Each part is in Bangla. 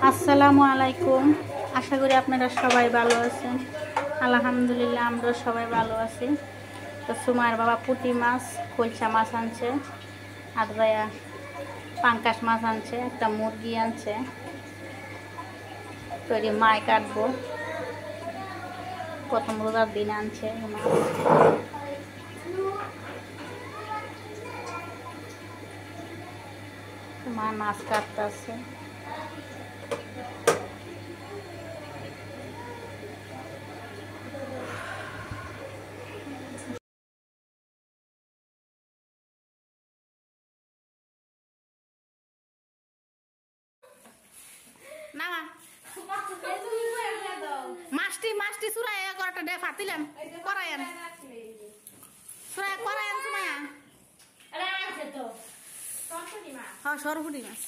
আসসালামু আলাইকুম। আশা করি আপনারা সবাই ভালো আছেন। আলহামদুলিল্লাহ আমরা সবাই ভালো আছি। তো সুমায়ের বাবা পুঁটি মাছ, কলসা মাছ আনছে, আর ভাইয়া পাঙ্কাশ মাছ আনছে, একটা মুরগি আনছে। তৈরি মায় কাটবো, প্রথম রোজার দিন আনছে মাছ। মা মাছ কাটতেছে। না মাছটি মাছটি সুরাই একটা ডে ফাতিলাম করায়েন সুরাই করায়েন সুমায়া। হ্যাঁ সরপুটি মাছ।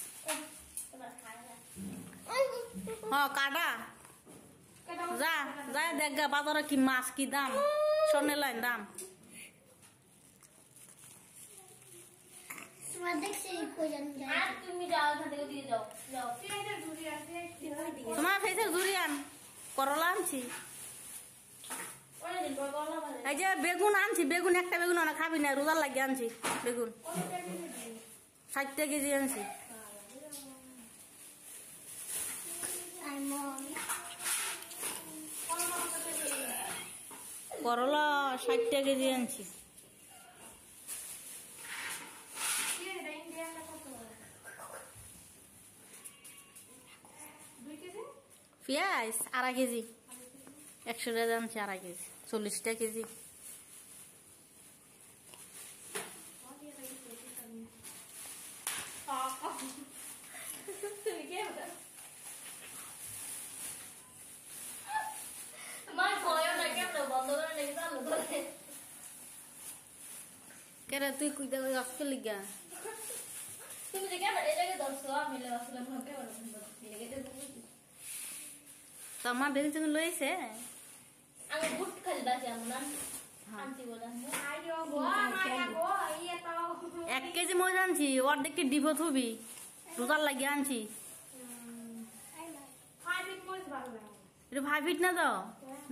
হ্যাঁ কাটা যা যা দেখ গা বাজারে কি মাছ কি দাম, স্বর্ণে লাইন দাম। তোমার ফেসের জুরিয়ান করলা আনছি, এই যে বেগুন আনছি, বেগুন একটা বেগুন অনেক খাবি না, রোজার লাগিয়ে আনছি বেগুন 60 কেজি আনছি। করলা 60 কেজি আনছি। পেঁয়াজ 2.5 কেজি, 100 টাকা আনছি 2.5 কেজি, 40 কেজি। কেরে তুই কুইদা কই আসতে লিগা তুমি যে কেন এই জায়গায় দর্শো আমি আসলে মনে করে এই জায়গায় তো আমার বেরিয়ে যখন লইছে আমি বুট খালি বাজে আমনা আনতি বলা আইও গো মায়া গো ইয়া তো 1 কেজি মই আনছি, অর্ধেক কি ডিপো থুবি রোজার লাগি আনছি। 5 ফিট মই ভালো লাগে, এটা 5 ফিট না দাও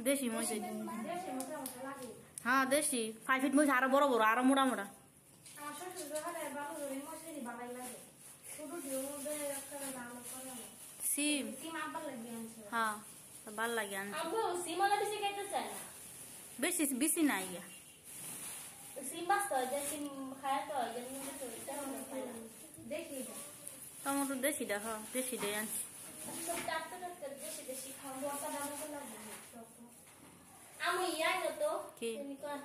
দেশি মই, দেশি মোটা মোটা লাগে। হ্যাঁ দেশি 5 ফিট মই আরো বড় বড় আরো মোটা মোটা। আমার শ্বশুর ঘরে ভালো করে মশারি বানাই লাগে, শুধু দিও মধ্যে একটা ভালো করে সিম সিম আবার লাগি আনছে। হ্যাঁ ভাল লাগে আনছে। আমগো সিম ওলা বেশি খাইতে চায় না, বেশি বেশি না ইয়া সিম বাস তো যে সিম খায় তো যে মনে তো এটা দেখি টমেটো দেশি দা। হ্যাঁ দেশি দে আনছি সব টাটকা টাটকা দেশি দেশি খাওয়া বড়টা দাম তো লাগে। আমি ইয়া তো কি তুমি কর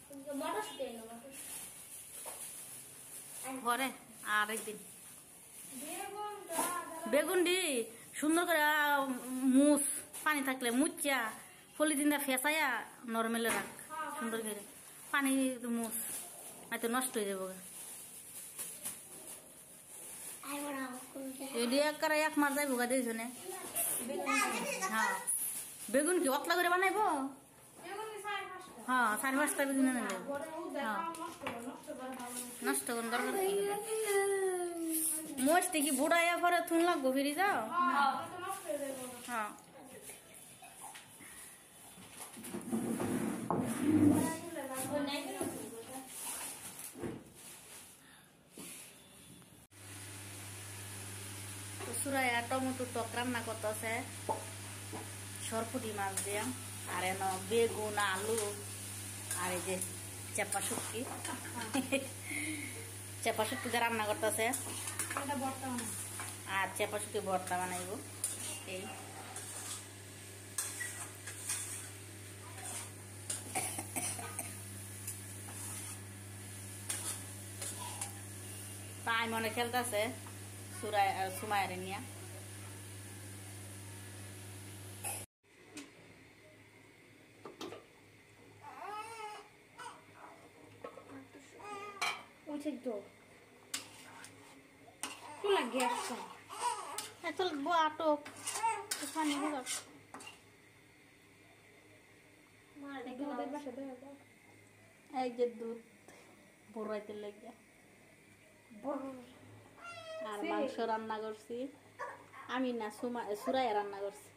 তুমি মটর শুটে না মটর ঘরে আর একদিন বেগুন দি সুন্দর করে মুছ পানি থাকলে মুচ্চা পলিথিন দা ফেসাইয়া নরমেলে রাখ সুন্দর করে, পানি মুছ হয়তো নষ্ট হয়ে যাবো। এডি একবারে 1 মাস যাইব গা দিছ না। হ্যাঁ বেগুন কি অতলা করে বানাইবো? হ্যাঁ 4-5টা বেগুন এনে দেব। হ্যাঁ নষ্ট কোন দরকার কি মোস্ট কি বুড়াইয়া পরে থুন লাগবো ফিরে যাও। হ্যাঁ সুরাইয়া টমেটো টক রান্না করতেছে সরপুটি মাছ দিয়ে, আর এন বেগুন আলু আর এই যে চেপা শুটকি চেপা শুটকি দিয়ে রান্না করতেছে, আর চেপা শুটকি ভর্তা বানাইব। এই তাই মনে খেলতেছে সুরাই আর সুমায়ের নিয়া। তো চুলা গ্যাস চল আটক পানি এই যে দুধ বড়াইতে লেগে আর মাংস রান্না করছি, আমি না সুরাইয়া রান্না করছে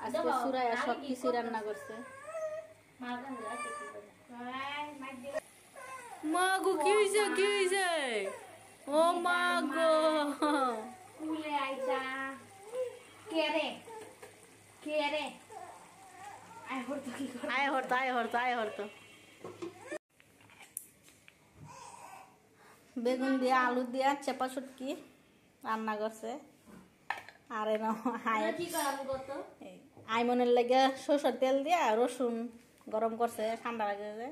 আজকে সুরাইয়া সব কিছু রান্না করছে মা গো কি হইছে ও মা গো কুলে আইতা কে রে আয় হরতো বেগুন দিয়ে আলু দিয়ে চেপা শুটকি রান্না করছে আর আইমনের লাগে সরষের তেল দিয়া রসুন গরম করছে ঠান্ডা লাগে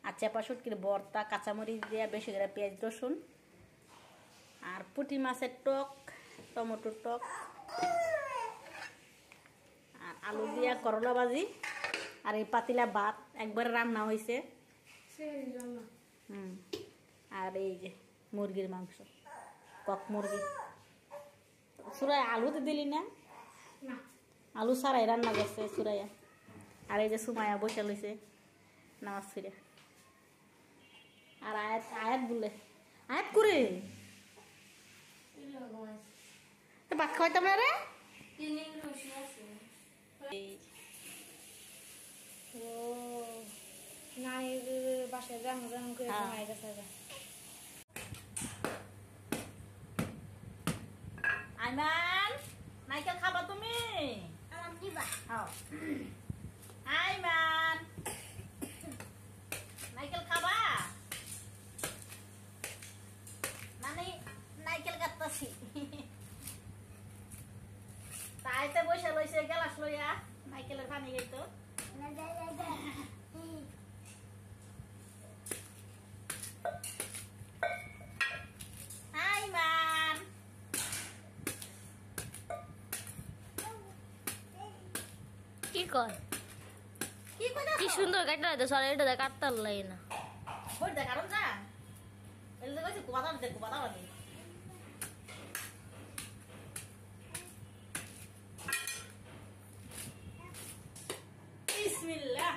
আর চেপা শুটকির ভর্তা কাঁচামরিচ দিয়া বেশি করে পেঁয়াজ রসুন আর পুঁটি মাছের টক টমেটোর টক আর আলু দিয়া করলা ভাজি আর এই পাতিলা ভাত একবারে রান্না হয়েছে আর এই যে মুরগির মাংস কক মুরগি সুরাই আলু তো দিলি না আলু ছাড়াই রান্না করছে সুরাইয়া আর এই যে সুমাইয়া বসে লইছে নামাজ ফিরে আর আয়াত বলে আয়াত করে ভাত খাইতাম না রে বাসায় জানো করে আইমান নাইকেল খাবা তুমি আইমান নাইকেল খাবা নানি নাইকেল কাটতাছি তাইতে বসে লইছে গেলাস লইয়া নাইকেলের পানি খাইতো আইমান কি সুন্দর কাটতে হয়তো সর এটা কাটতে লাগে না কারণ যা এলে কইছি কুবাদা লাগে বিসমিল্লাহ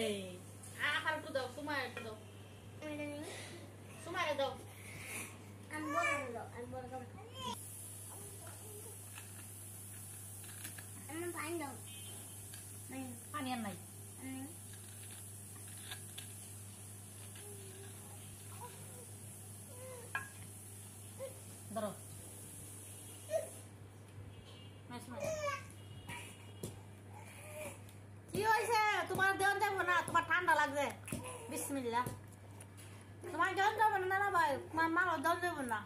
এই আখার একটু দাও তোমার একটু দাও তোমারে দাও আমি বড় আমি পানি দাও পানি আর নাই ধরো কি হয়েছে তোমার দেওয়ান যাবো না তোমার ঠান্ডা লাগছে বিসমিল্লাহ তোমার দেওয়ান যাবো না না ভাই তোমার মা দেওয়ান যাবো না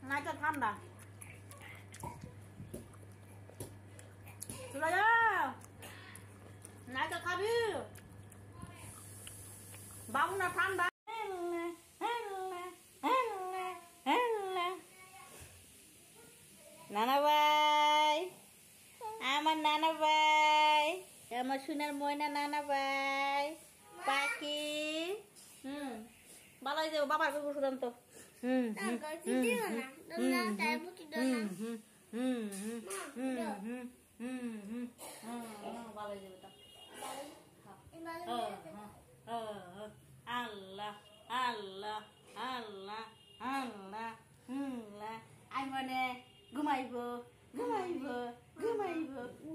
নাইটা ঠান্ডা চলে যাও নাইটা খাবি বাবু না ঠান্ডা নানা ভাই আমার নানা ভাই আমার সোনার ময়না নানা ভাই পাখি ভালো হয়ে যাবো বাবার শুধান তো ভালো হয়ে যাবে আল্লাহ আল্লাহ আল্লাহ আল্লাহ আই মানে ঘুমাইব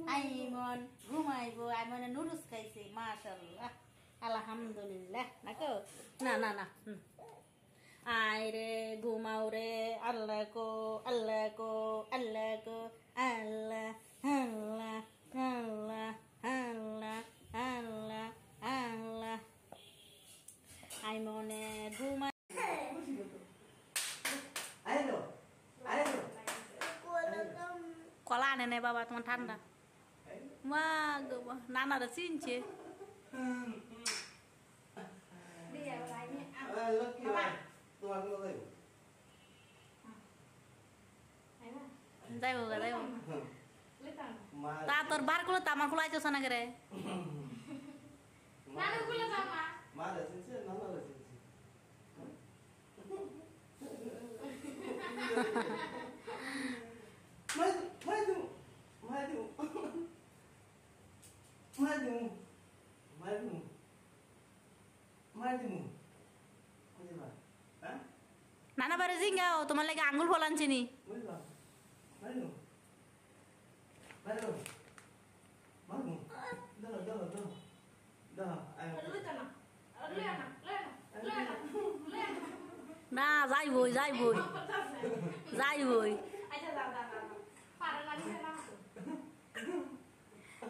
আইমন ঘুমাইব আইমনে নুডলস খাইছে মাশাআল্লাহ আলহামদুলিল্লাহ নাকো না না না আয় রে ঘুমাও রে আল্লাহ কো আল্লাহ কো আল্লাহ কো আল্লাহ আল্লাহ আল্লাহ আল্লাহ আল্লাহ আল্লাহ আইমনে ঘুমাই কলা আনে নাই বাবা তোমার ঠান্ডা মা নানারা চিনছে যাইব তা তোর বার করলো তো আমার খোলাইতেছ না করে নানা বারে জিঙ্গাও তোমার লাগে আঙ্গুল ফল আনছি নি না যাইবই যাইবই যাইবই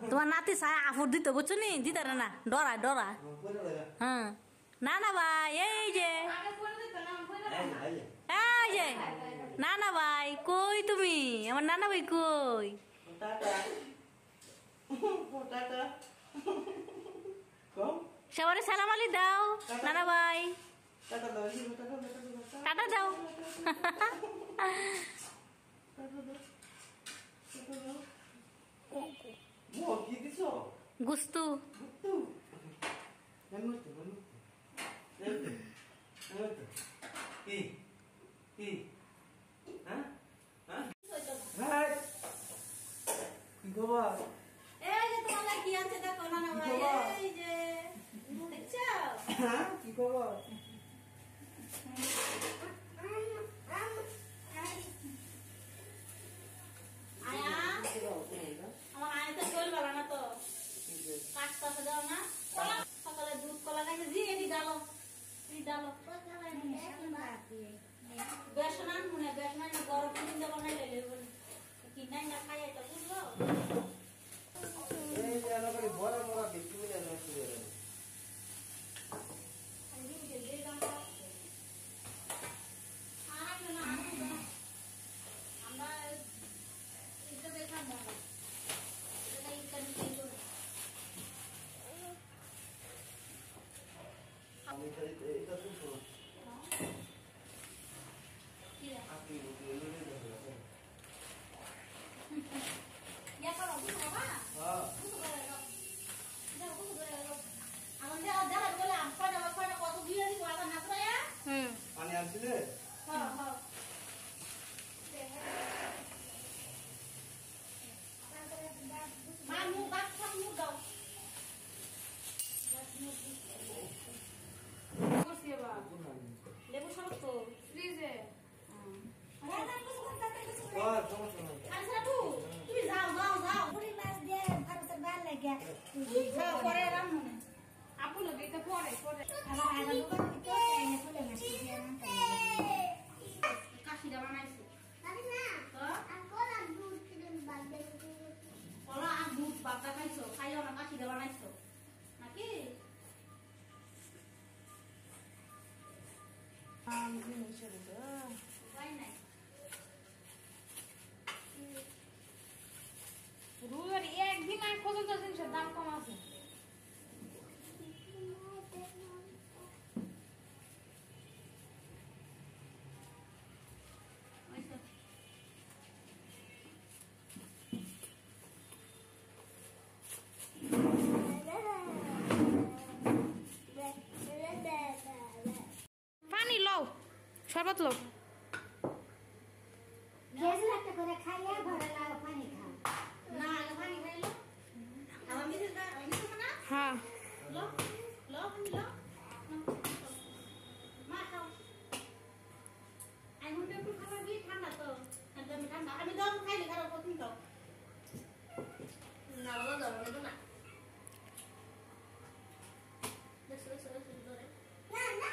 তোমার নাতি চাই আফুর দিতে বুঝছো নি দিতে না ডরায় ডরায় হ্যাঁ না না ভাই এই যে না না ভাই কই তুমি আমার নানা ভাই কই সবারে সালাম আলি দাও নানা ভাই টাটা দাও গুস্তু কি খবর আমার আয়তে চল বলা না তো কাটটা দাও না সকালে দুধ কলা খাইছে জি এটি ডালো বেসন আন মনে বেসন আন গরম কিনে দেবো না লেলে বলে কিনাই না খাই এটা বুঝলো এই যে আমরা করে বড় বড় দেখতে মিলে না শুরু হলো আমরা এটা দেখাম না এটা ইত্যাদি আমি এটা তো শুনো আপনি বলে দেন ya kalau gitu apa? হ্যাঁ আমাদের আধার বলে আমপাড়া কত দিয়ে দিই বাবা না করে পানি আনছিলে হ্যাঁ হ্যাঁ মা মুখ বাক সব মুখ দাও লেবু সব তো ফ্রিজে আচ্ছা তুমি যাও পুরি মাছ দিয়ে ভারতের ভাল লাগে পরে রান্না আপু লোক এটা পরে আবার আগে দোকান থেকে এনে ফুলে মাছ দিয়ে রান্না কাশিটা বানাইছি কলা আর দুধ বাতা খাইছো খাইও না কাশিটা বানাইছো নাকি উপায় নাই রুলের একদিন আর পর্যন্ত জিনিসের দাম কম আছে পানি লও শরবত লও গ্যাস লাগতে করে খাইয়া ঘরে লাও পানি খাও না আগে পানি খাইলো আমার মিছে না হ্যাঁ লো পানি লো মা খাও আমি মনে একটু খাবার দিয়ে ঠান্ডা তো ঠান্ডা আমি দম খাইলে খারাপ করতে দাও না দাও না দেখো ধরে না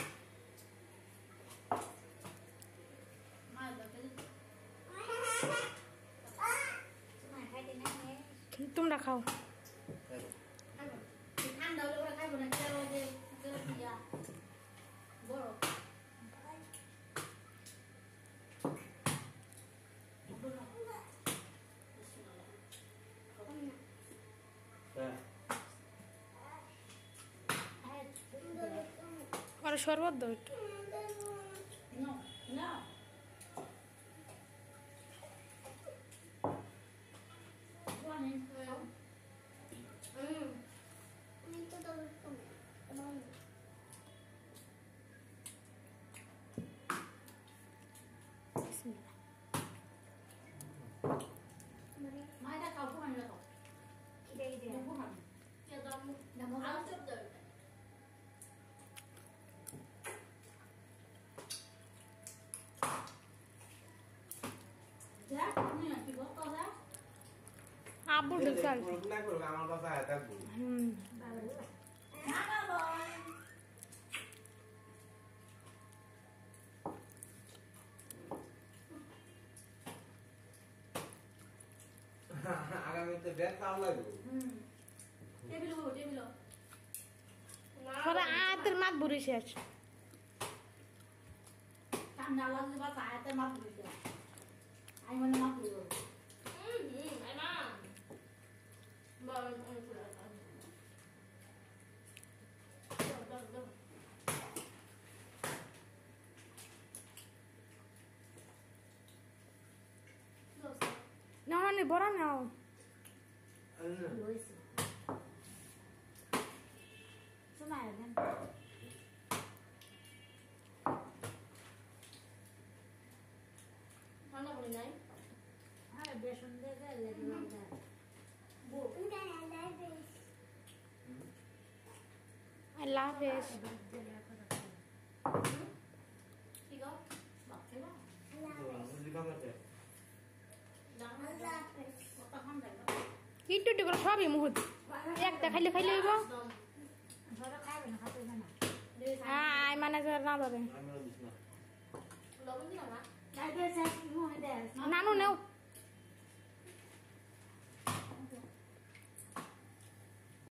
মা দেখো তোমরা খাও ঠান্ডা হলে ওরা খাইবো না কেন যে বড় আর শরবত দাও একটু No, no. Mai đã cầu bukan lo. Ide Bukan. Ya kamu. Dah mau. Aku tuh. আব্বুর ঢুকছাল না করুক আমার কথা আয় থাকবো আগামীতে ব্যাগ কাম লাগবে পরে আয়াতের মাত বুড়ি শেষ নাও না বড় নাও আল্লাহ হাফেজ একটু একটু করে সবই মুহূর্ত একটা খাইলে খাইলে হইব হ্যাঁ মানে না ধরে নানু নেও